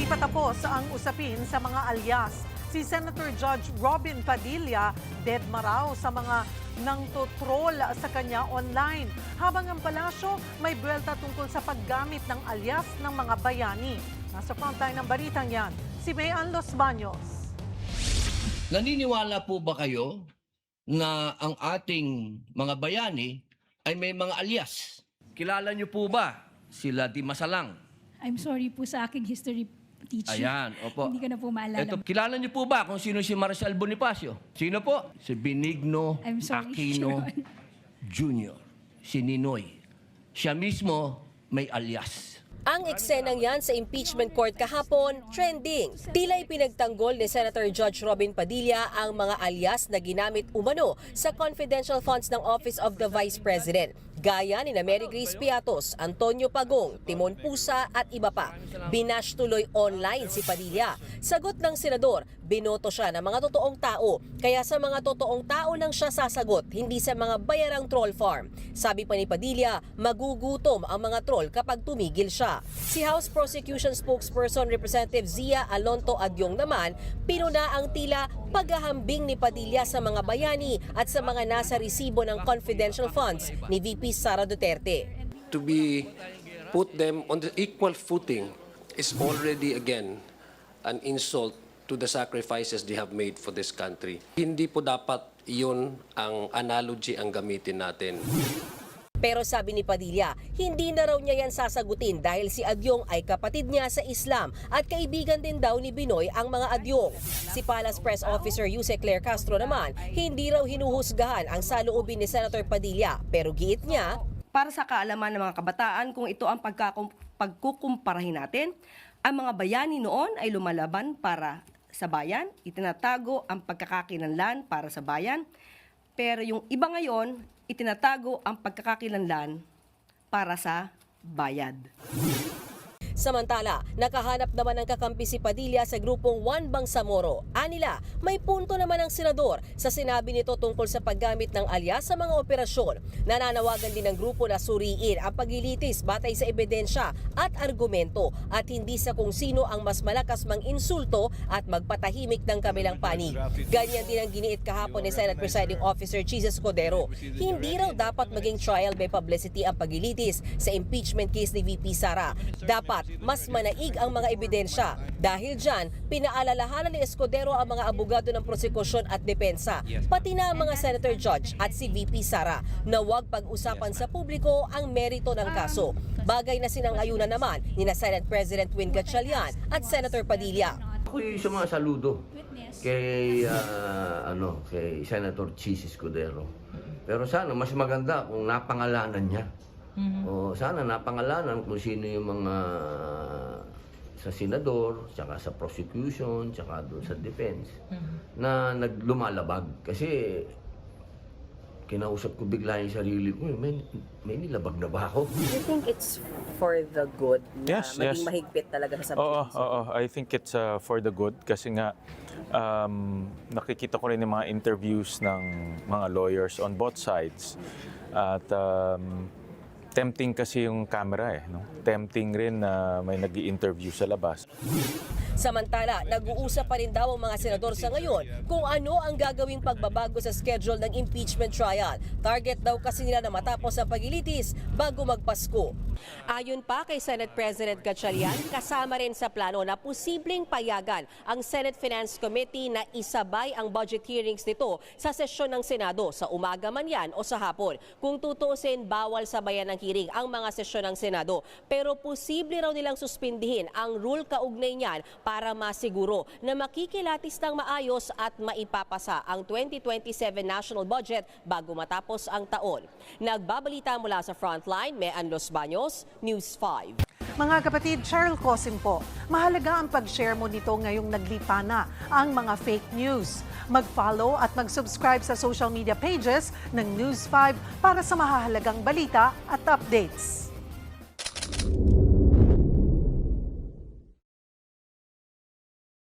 Hindi pa tapos ang usapin sa mga alyas. Si Senator Judge Robin Padilla, dead maraw sa mga nangtotroll sa kanya online. Habang ang palasyo, may buwelta tungkol sa paggamit ng alyas ng mga bayani. Nasa frontline ng balitang yan, si Mayan Los Baños. Naniniwala po ba kayo na ang ating mga bayani ay may mga alyas? Kilala niyo po ba sila Di Masalang? I'm sorry po sa aking history teacher. Ayan, opo. Hindi ko na po maalala. Ito, kilala niyo po ba kung sino si Marcial Bonifacio? Sino po? Si Benigno I'm sorry, Aquino Your Honor. Jr., si Ninoy. Siya mismo may alyas. Ang eksenang yan sa impeachment court kahapon, trending. Tila'y pinagtanggol ni Senator Judge Robin Padilla ang mga alyas na ginamit umano sa confidential funds ng Office of the Vice President. Gaya ni Mary Grace Piatos, Antonio Pagong, Timon Pusa at iba pa. Binash tuloy online si Padilla. Sagot ng senador, binoto siya ng mga totoong tao. Kaya sa mga totoong tao nang siya sasagot, hindi sa mga bayarang troll farm. Sabi pa ni Padilla, magugutom ang mga troll kapag tumigil siya. Si House Prosecution Spokesperson Representative Zia Alonto Adyong naman, pinuna ang tila paghahambing ni Padilla sa mga bayani at sa mga nasa resibo ng confidential funds ni VP Sara Duterte. To be put them on the equal footing is already again an insult to the sacrifices they have made for this country. Hindi po dapat yun ang analogy ang gamitin natin. Pero sabi ni Padilla, hindi na raw niya yan sasagutin dahil si Adyong ay kapatid niya sa Islam at kaibigan din daw ni Binoy ang mga Adyong. Si Palace Press Officer Yuse Claire Castro naman, hindi raw hinuhusgahan ang saloobin ni Senator Padilla pero giit niya, para sa kaalaman ng mga kabataan kung ito ang pagkukumparahin natin, ang mga bayani noon ay lumalaban para sa bayan, itinatago ang pagkakakilanlan para sa bayan, pero yung iba ngayon, itinatago ang pagkakakilanlan para sa bayad. Samantala, nakahanap naman ng kakampi si Padilla sa grupong Juan Bangsamoro. Anila, may punto naman ang senador sa sinabi nito tungkol sa paggamit ng alyas sa mga operasyon. Nananawagan din ng grupo na suriin ang paglilitis batay sa ebidensya at argumento at hindi sa kung sino ang mas malakas mang insulto at magpatahimik ng kabilang panig. Ganyan din ang giniit kahapon ni Senate Presiding Officer Jesus Codero. Hindi raw dapat maging trial by publicity ang paglilitis sa impeachment case ni VP Sara. Dapat mas manaig ang mga ebidensya. Dahil dyan, pinaalalahanan ni Escudero ang mga abogado ng prosekusyon at depensa, pati na ang mga Senator Judge at si VP Sara na huwag pag-usapan sa publiko ang merito ng kaso. Bagay na sinang-ayunan naman ni Senate President Win Gatchalian at Senator Padilla. Ako'y sumasaludo kay, kay Senator Chis Escudero. Pero sana mas maganda kung napangalanan niya. O sana napangalanan kung sino yung mga sa senador, tsaka sa prosecution, tsaka doon sa defense na naglumalabag. Kasi kinausap ko bigla yung sarili ko, may nilabag na ba ako? You think it's for the good na Yes, maging yes. mahigpit talaga sa Oo, subject? I think it's for the good kasi nga nakikita ko rin yung mga interviews ng mga lawyers on both sides. At tempting kasi yung camera no? Tempting rin na may nag-i-interview sa labas. Samantala, nag-uusap pa rin daw ang mga senador sa ngayon kung ano ang gagawing pagbabago sa schedule ng impeachment trial. Target daw kasi nila na matapos ang paglilitis bago magpasko. Ayon pa kay Senate President Gatchalian, kasama rin sa plano na posibleng payagan ang Senate Finance Committee na isabay ang budget hearings nito sa sesyon ng Senado sa umaga man yan o sa hapon. Kung tutuusin, bawal sabayan ng hearing ang mga sesyon ng Senado. Pero posible raw nilang suspindihin ang rule kaugnay niyan para masiguro na makikilatis ng maayos at maipapasa ang 2027 national budget bago matapos ang taon. Nagbabalita mula sa Frontline, Mayan Los Baños, News 5. Mga kapatid, Cheryl Cosim po, mahalaga ang pag-share mo nito ngayong naglipa na ang mga fake news. Mag-follow at mag-subscribe sa social media pages ng News 5 para sa mahahalagang balita at updates.